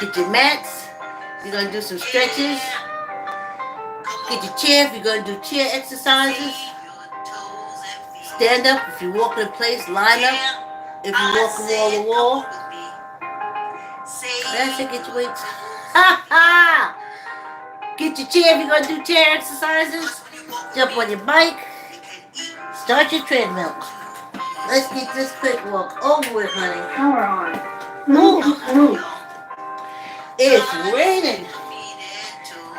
Get your mats. You're going to do some stretches. Get your chair if you're going to do chair exercises. Stand up if you're walking in place. Line up if you're walking wall to wall. That's it. Get your weights. Ha ha! Get your chair if you're going to do chair exercises. Jump on your bike. Start your treadmill. Let's get this quick walk over with, honey. Power on. Ooh. It's raining.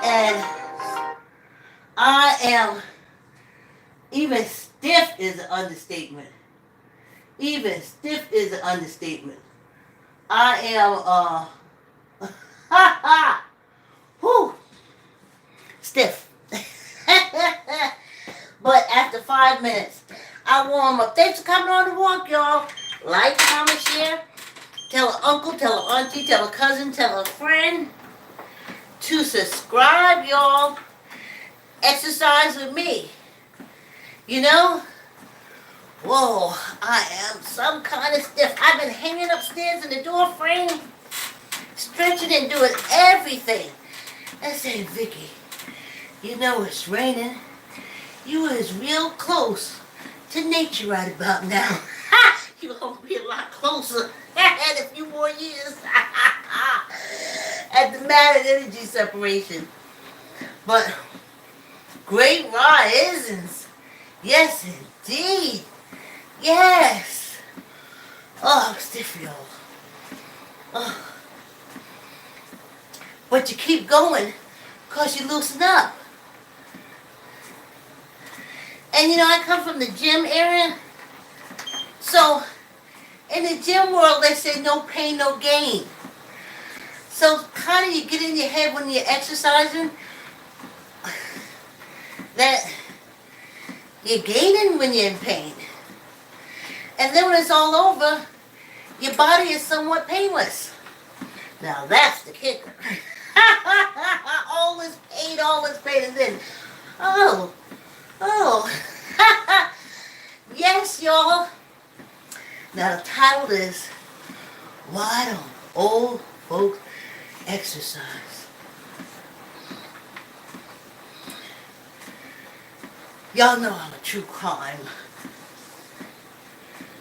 And I am, even stiff is an understatement. Even stiff is an understatement. I am, whew, stiff. But after 5 minutes, I warm up. Thanks for coming on the walk, y'all. Like, comment, share. Tell an uncle, tell an auntie, tell a cousin, tell a friend to subscribe, y'all. Exercise with me. You know? Whoa, I am some kind of stiff. I've been hanging upstairs in the door frame, stretching and doing everything. I said, Vicky, you know it's raining. You is real close to nature right about now. You're going to be a lot closer in a few more years at the matter energy separation. But great risings. Yes, indeed. Yes. Oh, I'm stiff, y'all. Oh. But you keep going because you loosen up. And you know, I come from the gym area. So, in the gym world, they say no pain, no gain. So, kind of you get in your head when you're exercising that you're gaining when you're in pain. And then when it's all over, your body is somewhat painless. Now, that's the kicker. All this pain, and then, oh. Yes, y'all. Now, the title is, Why Don't Old Folks Exercise? Y'all know I'm a true crime,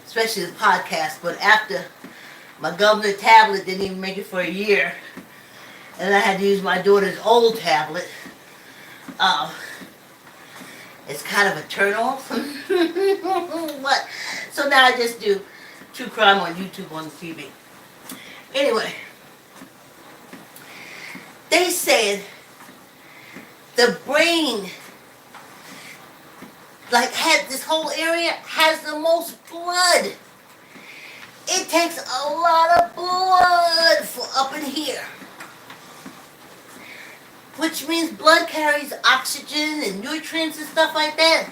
especially the podcast, but after my government tablet didn't even make it for a year, and I had to use my daughter's old tablet, it's kind of a turn off. But, so now I just do true crime on YouTube, on the TV. Anyway, they said the brain, like, had this whole area has the most blood. It takes a lot of blood for up in here. Which means blood carries oxygen and nutrients and stuff like that.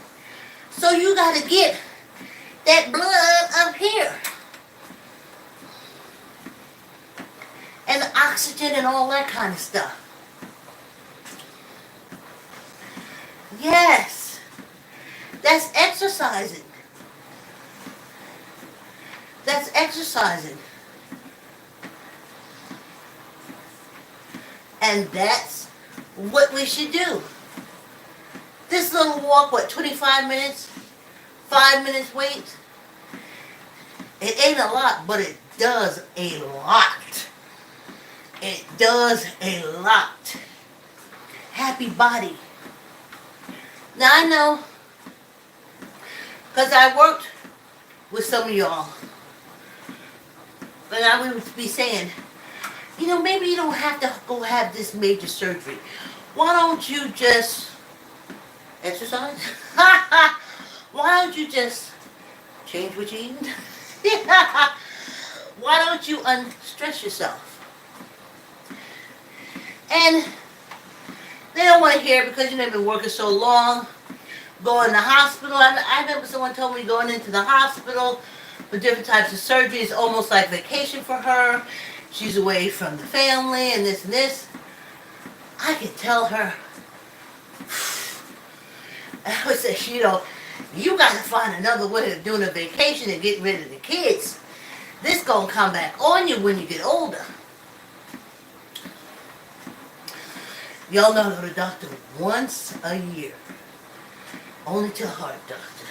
So you gotta get that blood up here. And the oxygen and all that kind of stuff. Yes. That's exercising. That's exercising. And that's what we should do. This little walk, 25 minutes? 5 minutes wait? It ain't a lot, but it does a lot. It does a lot. Happy body. Now I know, because I worked with some of y'all, but I would be saying, you know, maybe you don't have to go have this major surgery. Why don't you just exercise? Why don't you just change what you eat? Why don't you unstress yourself? And they don't want to hear it because you know they've been working so long, going to the hospital. I remember someone told me going into the hospital for different types of surgeries, almost like vacation for her. She's away from the family and this and this. I could tell her, I would say, you know, you got to find another way of doing a vacation and getting rid of the kids. This gonna come back on you when you get older. Y'all know I go to the doctor once a year. Only to a heart doctor.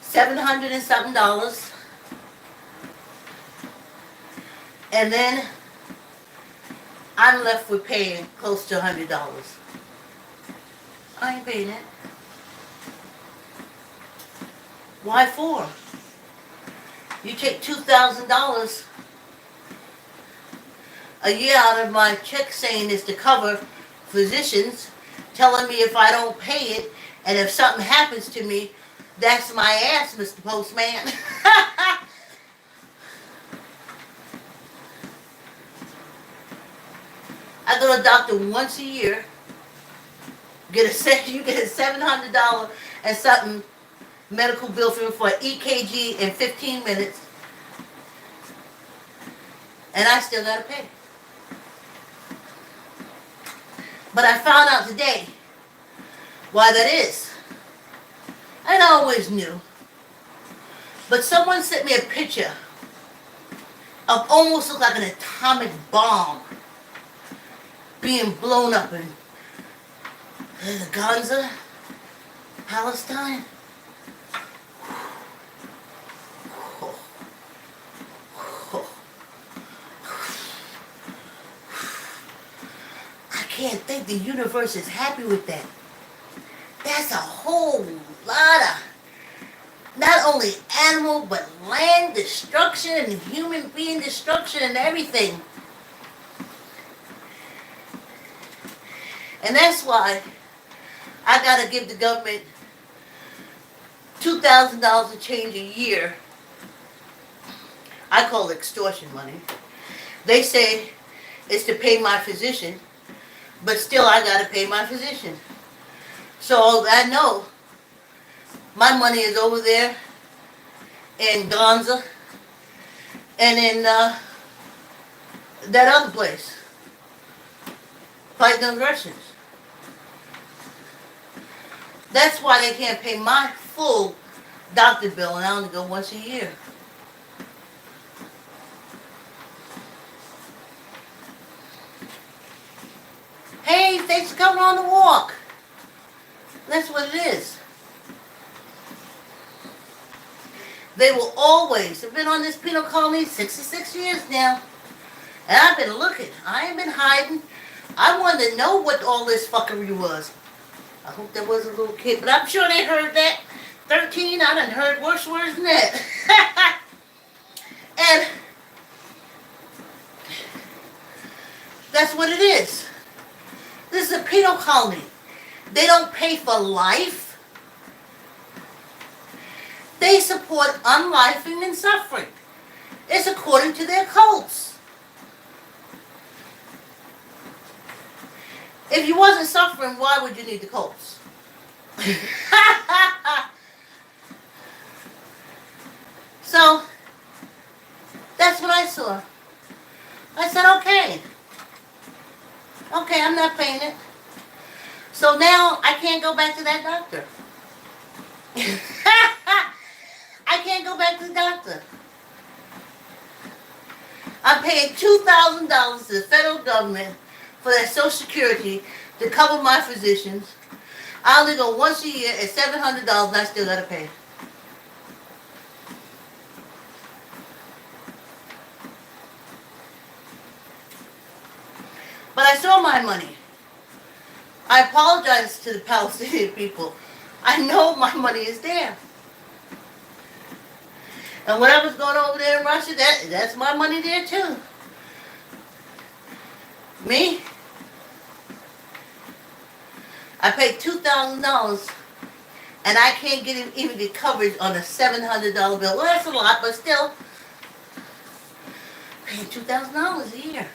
$700 and something. And then I'm left with paying close to $100. I ain't paying it. Why for? You take $2,000 a year out of my check saying it's to cover physicians, telling me if I don't pay it, and if something happens to me, that's my ass, Mr. Postman. I go to the doctor once a year, you get a $700 and something medical bill for an EKG in 15 minutes, and I still gotta pay. But I found out today why that is. I always knew. But someone sent me a picture of almost looked like an atomic bomb being blown up in Gaza, Palestine. I can't think the universe is happy with that. That's a whole lot of not only animal but land destruction and human being destruction and everything. And that's why I gotta give the government $2,000 to change a year. I call it extortion money. They say it's to pay my physician, but still I gotta pay my physician. So I know my money is over there in Gaza and in that other place, fighting the Russians. That's why they can't pay my full doctor bill, and I only go once a year. Hey, thanks for coming on the walk. That's what it is. They will always, I've been on this penal colony 66 years now, and I've been looking. I ain't been hiding. I wanted to know what all this fuckery was. I hope there was a little kid, but I'm sure they heard that. 13, I done heard worse words than that. And that's what it is. This is a penal colony. They don't pay for life. They support unlifing and suffering. It's according to their cults. If you wasn't suffering, why would you need the cults? So, that's what I saw. I said, okay. Okay, I'm not paying it. So now I can't go back to that doctor. I can't go back to the doctor. I'm paying $2,000 to the federal government for that Social Security to cover my physicians. I only go once a year at $700 and I still gotta pay. But I saw my money. I apologize to the Palestinian people. I know my money is there. And whatever's going on over there in Russia, that's my money there too. Me? I paid $2,000 and I can't even get coverage on a $700 bill. Well, that's a lot, but still, paying $2,000 a year.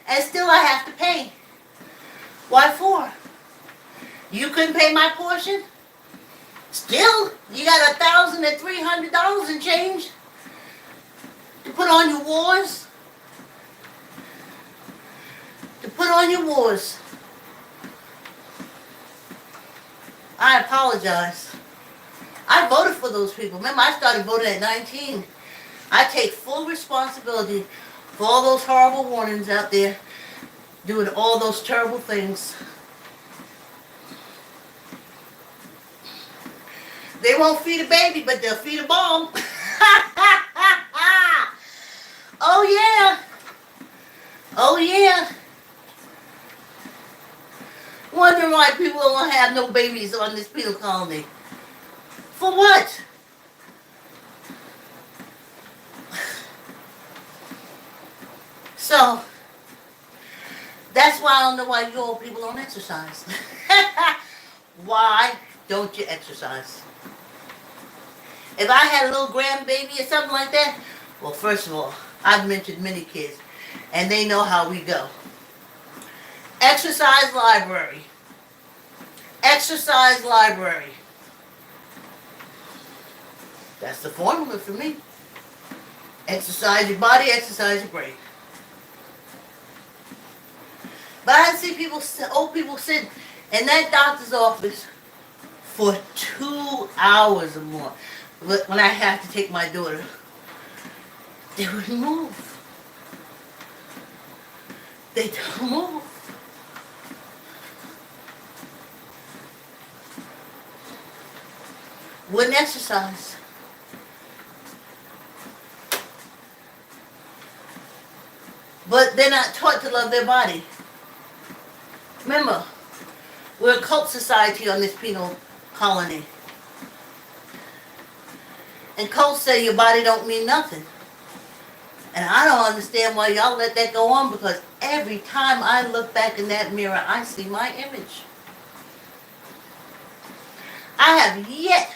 And still I have to pay. Why for? You couldn't pay my portion? Still, you got $1,300 and change to put on your wars? To put on your wars. I apologize. I voted for those people. Remember, I started voting at 19. I take full responsibility for all those horrible warnings out there, doing all those terrible things. They won't feed a baby, but they'll feed a bomb. Oh yeah. Oh yeah. Wondering why people don't have no babies on this penal colony. For what? So, that's why I don't know why you old people don't exercise. Why don't you exercise? If I had a little grandbaby or something like that, well, first of all, I've mentioned many kids, and they know how we go. Exercise library. Exercise library. That's the formula for me. Exercise your body, exercise your brain. But I see people, old people sit in that doctor's office for 2 hours or more. When I have to take my daughter, they wouldn't move. They don't move. Wouldn't exercise. But they're not taught to love their body. Remember, we're a cult society on this penal colony. And cults say your body don't mean nothing. And I don't understand why y'all let that go on, because every time I look back in that mirror, I see my image. I have yet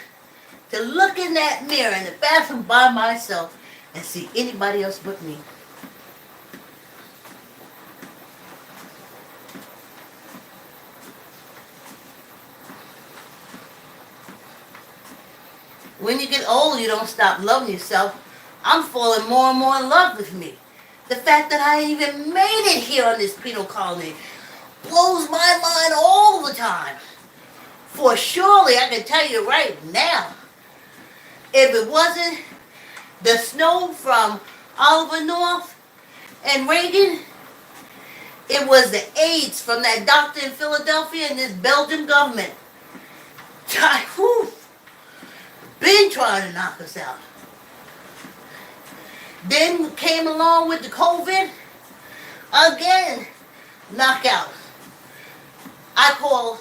to look in that mirror in the bathroom by myself and see anybody else but me. When you get old, you don't stop loving yourself. I'm falling more and more in love with me. The fact that I even made it here on this penal colony blows my mind all the time. For surely, I can tell you right now, if it wasn't the snow from Oliver North and Reagan, it was the AIDS from that doctor in Philadelphia and this Belgian government. Whew, been trying to knock us out. Then came along with the COVID, again, knockout. I call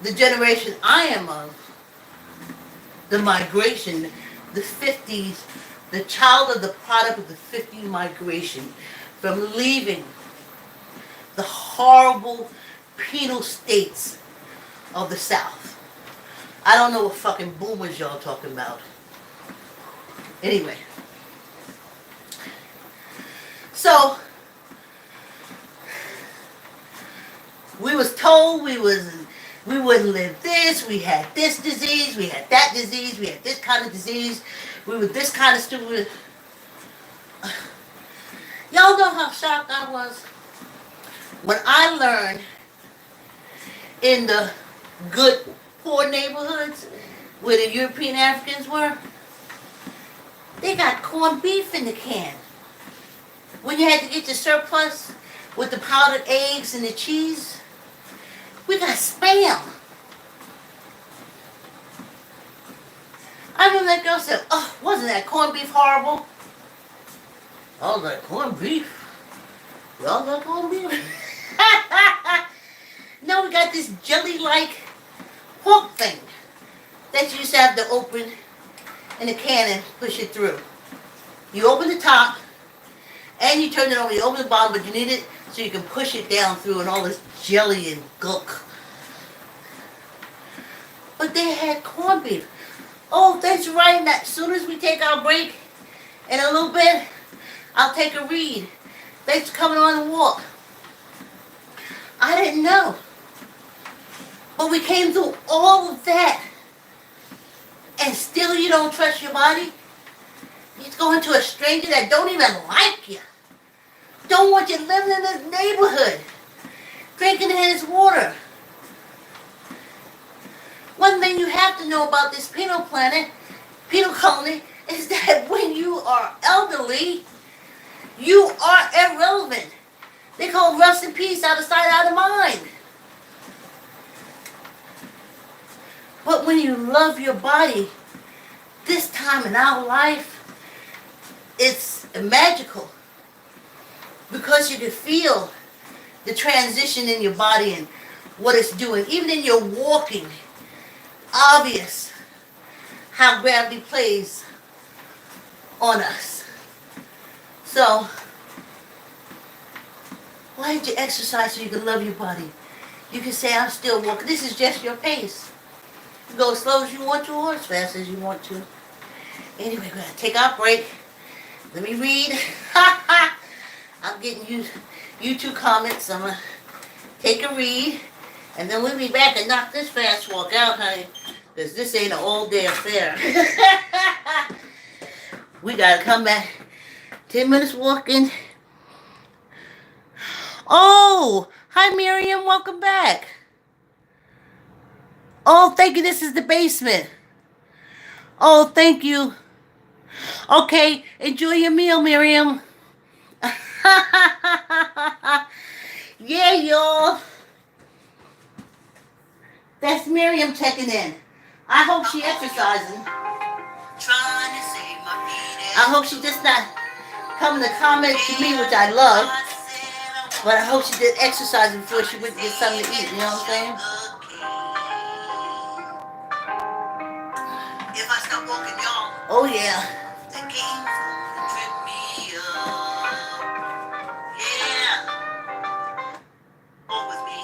the generation I am of the migration, the 50s, the child of the product of the 50s migration, from leaving the horrible penal states of the South. I don't know what fucking boomers y'all talking about. Anyway. So, we was told we wouldn't live this, we had this disease, we had that disease, we had this kind of disease, we were this kind of stupid. Y'all know how shocked I was when I learned in the good poor neighborhoods where the European Africans were, they got corned beef in the can. When you had to get your surplus with the powdered eggs and the cheese, we got Spam. I remember that girl said, "Oh, wasn't that corned beef horrible?" I was like, "Corned beef? Y'all got corned beef?" No, we got this jelly-like pork thing that you used to have to open in a can and push it through. You open the top, and you turn it over. You open the bottom, but you need it so you can push it down through and all this jelly and gunk. But they had corned beef. Oh, that's right. Now, as soon as we take our break in a little bit, I'll take a read. Thanks for coming on the walk. I didn't know. But we came through all of that. And still you don't trust your body? You go into a stranger that don't even like you. Don't want you living in his neighborhood. Drinking his water. have to know about this penal colony, is that when you are elderly, you are irrelevant. They call rust in peace, out of sight, out of mind. But when you love your body, this time in our life, it's magical. Because you can feel the transition in your body and what it's doing. Even in your walking, obvious how gravity plays on us. So, why don't you exercise so you can love your body? You can say, I'm still walking. This is just your pace. You go as slow as you want to or as fast as you want to. Anyway, we're going to take our break. Let me read. I'm getting YouTube comments. I'm going to take a read. And then we'll be back and knock this fast walk out, honey. Because this ain't an all-day affair. We got to come back. 10 minutes walking. Oh, hi Miriam, welcome back. Oh, thank you, this is the basement. Oh, thank you. Okay, enjoy your meal, Miriam. Yeah, y'all. That's Miriam checking in. I hope she exercising. I hope she just not coming to comment to me, which I love. But I hope she did exercising before she went to get something to eat. You know what I'm saying? If I stop walking, y'all. Oh yeah. The game trip me up. Yeah. Walk with me.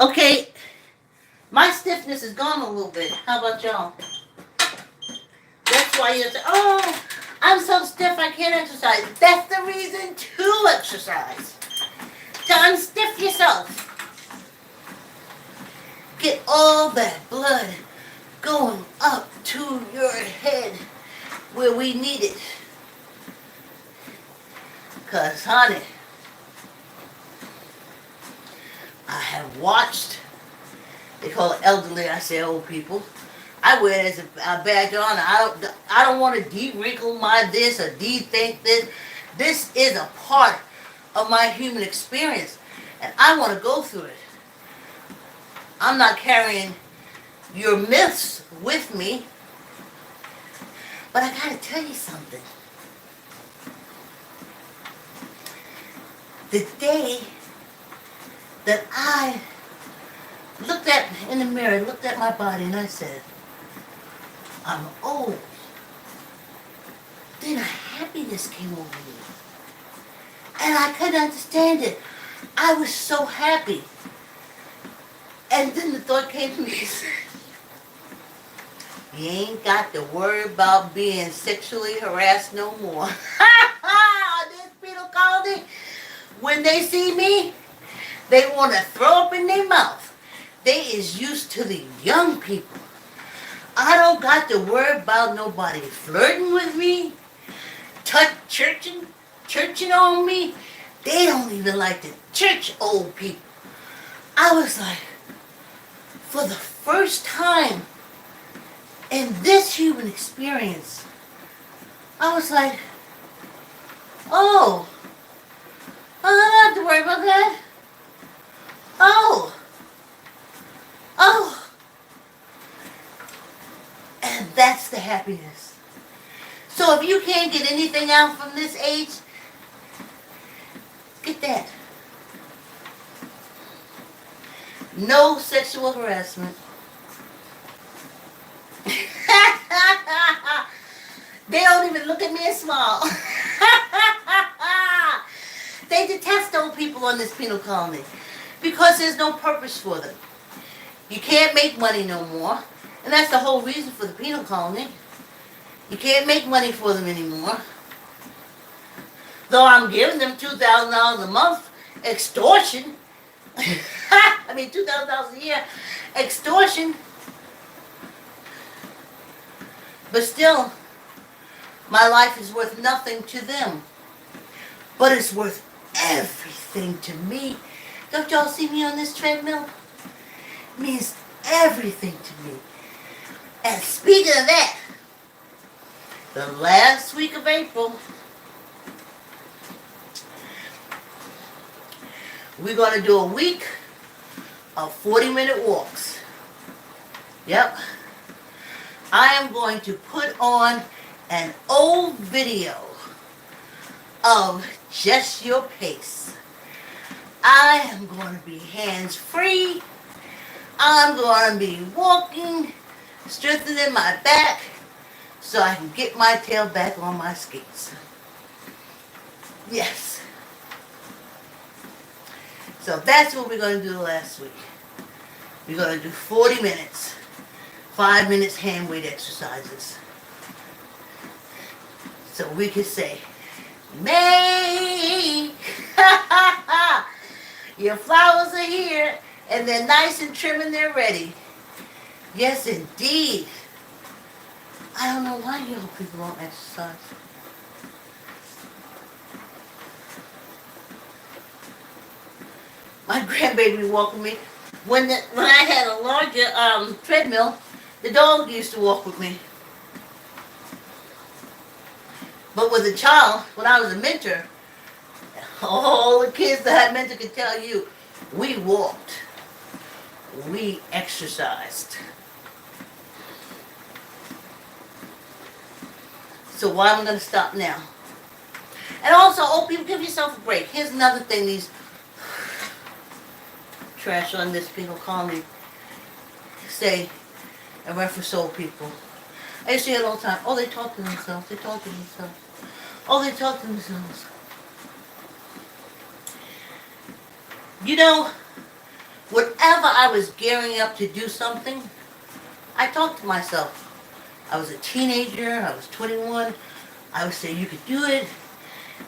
Okay. My stiffness is gone a little bit. How about y'all? That's why you say, oh, I'm so stiff I can't exercise. That's the reason to exercise. To unstiff yourself. Get all that blood going up to your head where we need it. Because, honey, I have watched, they call it elderly, I say old people. I wear it as a badge of honor. I don't want to de-wrinkle my this or de-think this. This is a part of my human experience. And I want to go through it. I'm not carrying your myths with me. But I got to tell you something. The day that I looked at in the mirror, looked at my body, and I said, I'm old. Then a happiness came over me. And I couldn't understand it. I was so happy. And then the thought came to me, you ain't got to worry about being sexually harassed no more. This penal colony, when they see me, they want to throw up in their mouth. They is used to the young people. I don't got to worry about nobody flirting with me, churching on me. They don't even like to church old people. I was like, for the first time in this human experience, I was like, oh, I don't have to worry about that. Oh. And that's the happiness. So if you can't get anything out from this age, get that. No sexual harassment. They don't even look at me and smile. They detest old people on this penal colony because there's no purpose for them. You can't make money no more. And that's the whole reason for the penal colony. You can't make money for them anymore. Though I'm giving them $2,000 a month. Extortion. I mean, $2,000 a year. Extortion. But still, my life is worth nothing to them. But it's worth everything to me. Don't y'all see me on this treadmill? It means everything to me. And speaking of that, the last week of April, we're going to do a week of 40-minute walks. Yep. I am going to put on an old video of Just Your Pace. I am going to be hands-free. I'm going to be walking, strengthening my back so I can get my tail back on my skates. Yes. So that's what we're going to do last week. We're going to do 40 minutes, 5 minutes hand weight exercises. So we can say, May, your flowers are here and they're nice and trim and they're ready. Yes, indeed. I don't know why you people don't exercise. My grandbaby walked with me. When I had a larger treadmill, the dog used to walk with me. But with a child, when I was a mentor, all the kids that I mentored could tell you, we walked. We exercised. So why am I going to stop now? And also, oh, people, give yourself a break. Here's another thing these trash on this people call me say and reference old people. I used to hear it all the time. Oh, they talk to themselves. They talk to themselves. Oh, they talk to themselves. You know, whenever I was gearing up to do something, I talked to myself. I was a teenager. I was 21. I would say, you could do it.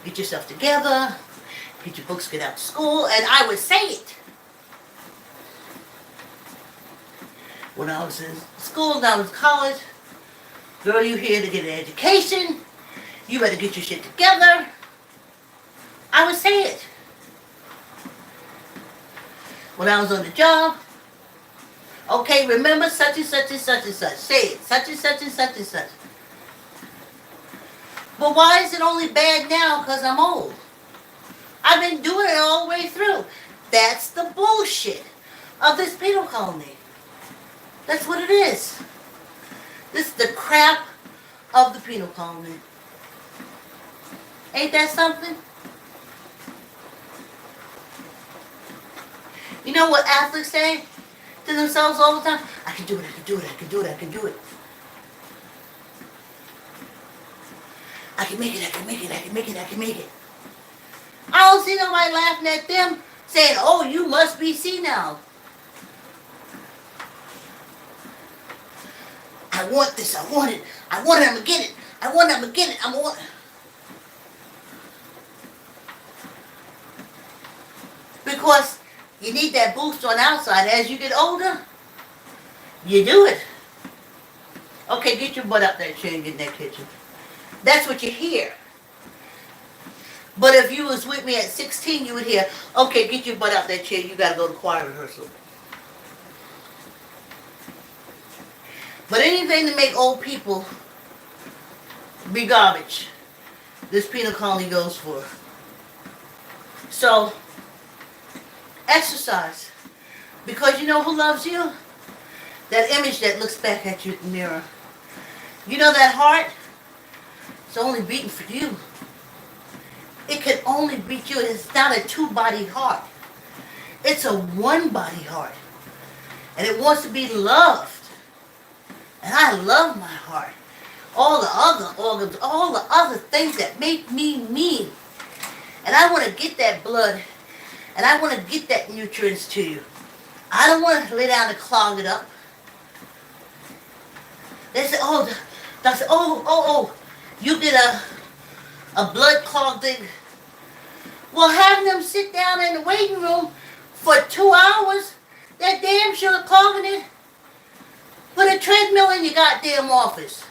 Get yourself together. Get your books, get out to school. And I would say it. When I was in school, and I was in college, girl, you here to get an education. You better get your shit together. I would say it. When I was on the job, okay, remember such and such and such and such. Say it, such and such and such and such. But why is it only bad now because I'm old? I've been doing it all the way through. That's the bullshit of this penal colony. That's what it is. This is the crap of the penal colony. Ain't that something? You know what athletes say to themselves all the time? I can do it, I can do it, I can do it, I can do it. I can make it, I can make it, I can make it, I can make it. I don't see nobody laughing at them saying, oh, you must be senile. I want this, I want it, I'm gonna get it, I want it, I'm gonna get it, I want it. Because you need that boost on the outside. As you get older, you do it. Okay, get your butt up that chair and get in that kitchen. That's what you hear. But if you was with me at 16, you would hear, okay, get your butt out that chair, you gotta go to choir rehearsal. But anything to make old people be garbage, this penal colony goes for. So, exercise. Because you know who loves you? That image that looks back at you in the mirror. You know that heart? It's only beating for you. It can only beat you. It's not a two-body heart. It's a one-body heart. And it wants to be loved. And I love my heart. All the other organs, all the other things that make me me. And I want to get that blood. And I want to get that nutrients to you. I don't want to lay down and clog it up. They say, oh, doctor, you get a blood clog thing. Well, having them sit down in the waiting room for 2 hours, that damn sure clogging it. Put a treadmill in your goddamn office.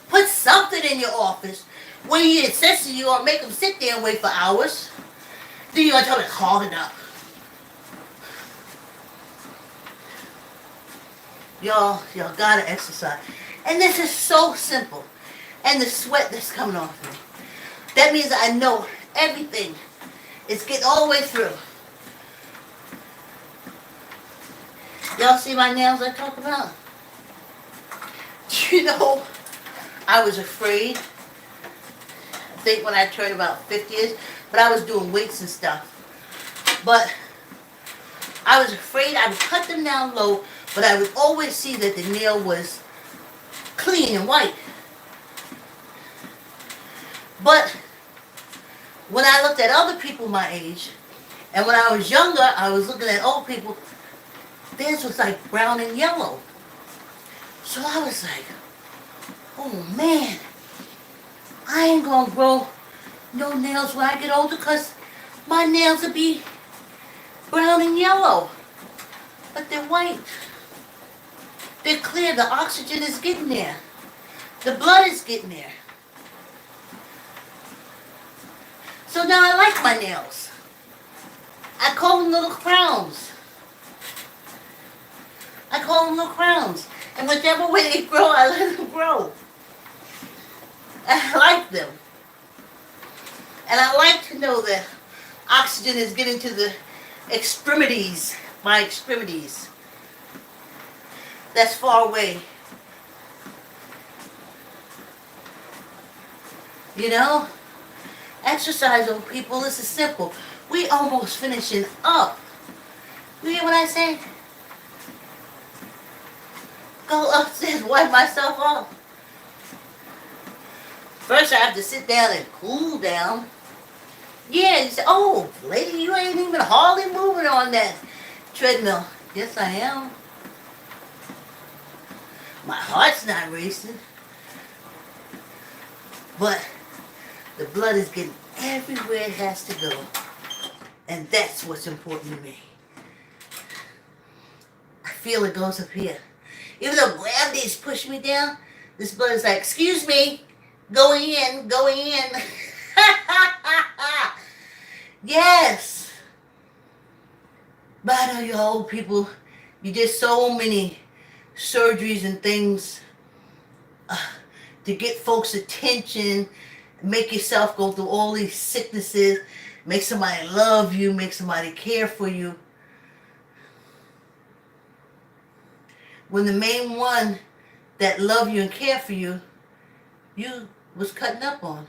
Put something in your office where you insist you gonna make them sit there and wait for hours. Then you're gonna tell them to clog it up. y'all gotta exercise. And this is so simple. And the sweat that's coming off me. That means I know everything is getting all the way through. Y'all see my nails I talk about? You know, I was afraid, I think when I turned about 50ish, but I was doing weights and stuff. But I was afraid I would cut them down low, but I would always see that the nail was clean and white. But when I looked at other people my age, and when I was younger, I was looking at old people, theirs was like brown and yellow. So I was like, oh man, I ain't gonna grow no nails when I get older because my nails will be brown and yellow. But they're white. They're clear. The oxygen is getting there. The blood is getting there. So now I like my nails. I call them little crowns. I call them little crowns. And whichever way they grow, I let them grow. I like them. And I like to know that oxygen is getting to the extremities, my extremities. That's far away. You know? Exercise, old people, this is simple. We almost finishing up. You hear what I say? Go upstairs, wipe myself off. First I have to sit down and cool down. Yeah, you say, oh, lady, you ain't even hardly moving on that treadmill. Yes, I am. My heart's not racing. But the blood is getting everywhere it has to go. And that's what's important to me. I feel it goes up here. Even though gravity is pushing me down, this blood is like, excuse me, going in, going in. Yes. But I know you old people, you did so many surgeries and things to get folks' attention, make yourself go through all these sicknesses, make somebody love you, make somebody care for you. When the main one that love you and care for you, you was cutting up on.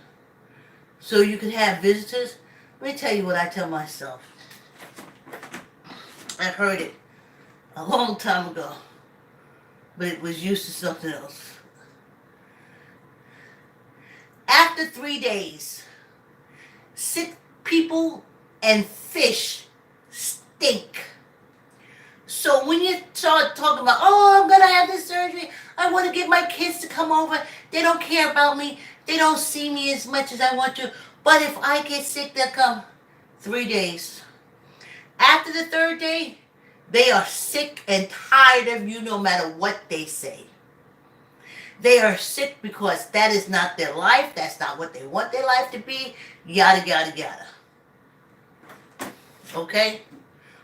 So you can have visitors. Let me tell you what I tell myself. I heard it a long time ago, but it was used to something else. After 3 days, sick people and fish stink. So when you start talking about, oh, I'm going to have this surgery, I want to get my kids to come over, they don't care about me, they don't see me as much as I want to, but if I get sick, they'll come. 3 days. After the 3rd day, they are sick and tired of you no matter what they say. They are sick because that is not their life, that's not what they want their life to be, yada, yada, yada. Okay?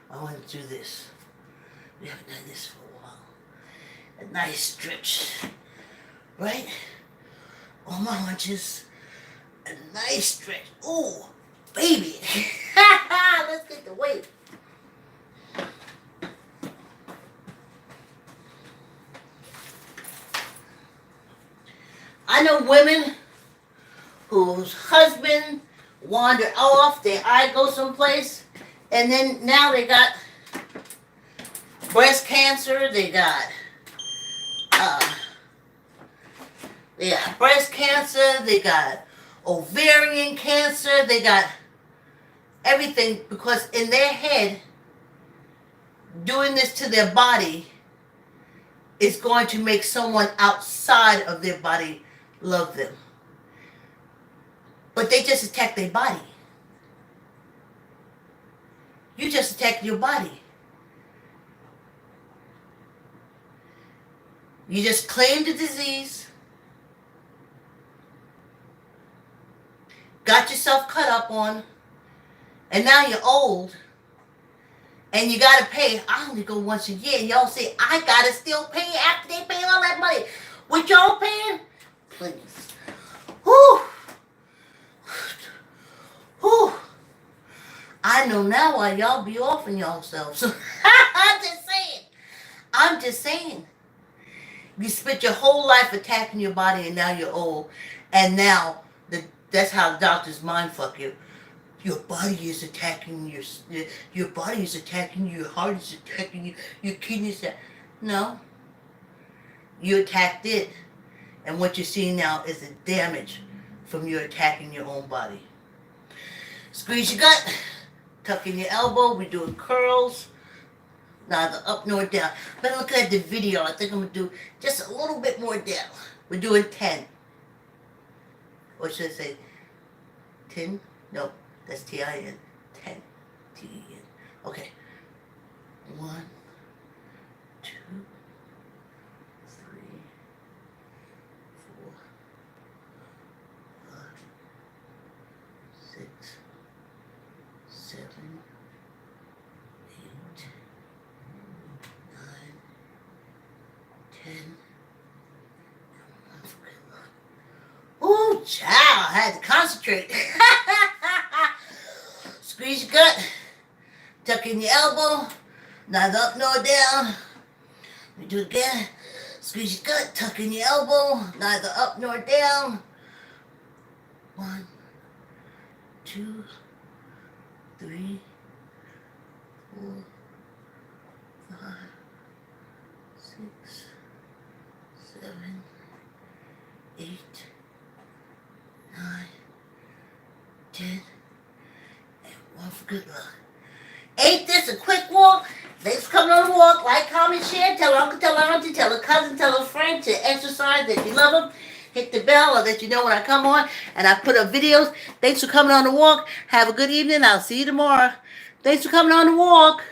I want to do this. We haven't done this for a while. A nice stretch. Right? On my haunches. A nice stretch. Ooh, baby. Let's get the weight. I know women whose husband wandered off, their eye goes someplace, and then now they got breast cancer, they got breast cancer, they got ovarian cancer, they got everything because in their head, doing this to their body is going to make someone outside of their body love them. But they just attack their body. You just attacked your body. You just claimed the disease, got yourself cut up on, and now you're old, And you gotta pay. I only go once a year. And y'all say, I gotta still pay after they pay all that money. What y'all paying? Please. Whew. Whew. I know now why y'all be offing yourselves. I'm just saying. I'm just saying. You spent your whole life attacking your body and now you're old. And now that's how doctors mind fuck you. Your body is attacking your body is attacking you, your heart is attacking you, your kidneys are... No. You attacked it. And what you're seeing now is the damage from you attacking your own body. Squeeze your gut. Tuck in your elbow. We're doing curls. Neither up nor down. But look at the video. I think I'm going to do just a little bit more down. We're doing 10. Or should I say 10? No, that's T-I-N. 10. T-E-N. Okay. 1, 2, 3, 4, 5, 6, 7, 8, 9, 10. Ooh, child, I had to concentrate. Squeeze your gut. Tuck in your elbow. Neither up nor down. We do it again. Squeeze your gut. Tuck in your elbow. Neither up nor down. 1, 2, 3, 4, 5, 6, 7, 8, 9, 10, and 1 for good luck. Ain't this a quick walk? Thanks for coming on the walk. Like, comment, share. Tell uncle, tell auntie, tell a cousin, tell a friend to exercise that you love them. Hit the bell or that you know when I come on and I put up videos. Thanks for coming on the walk. Have a good evening. I'll see you tomorrow. Thanks for coming on the walk.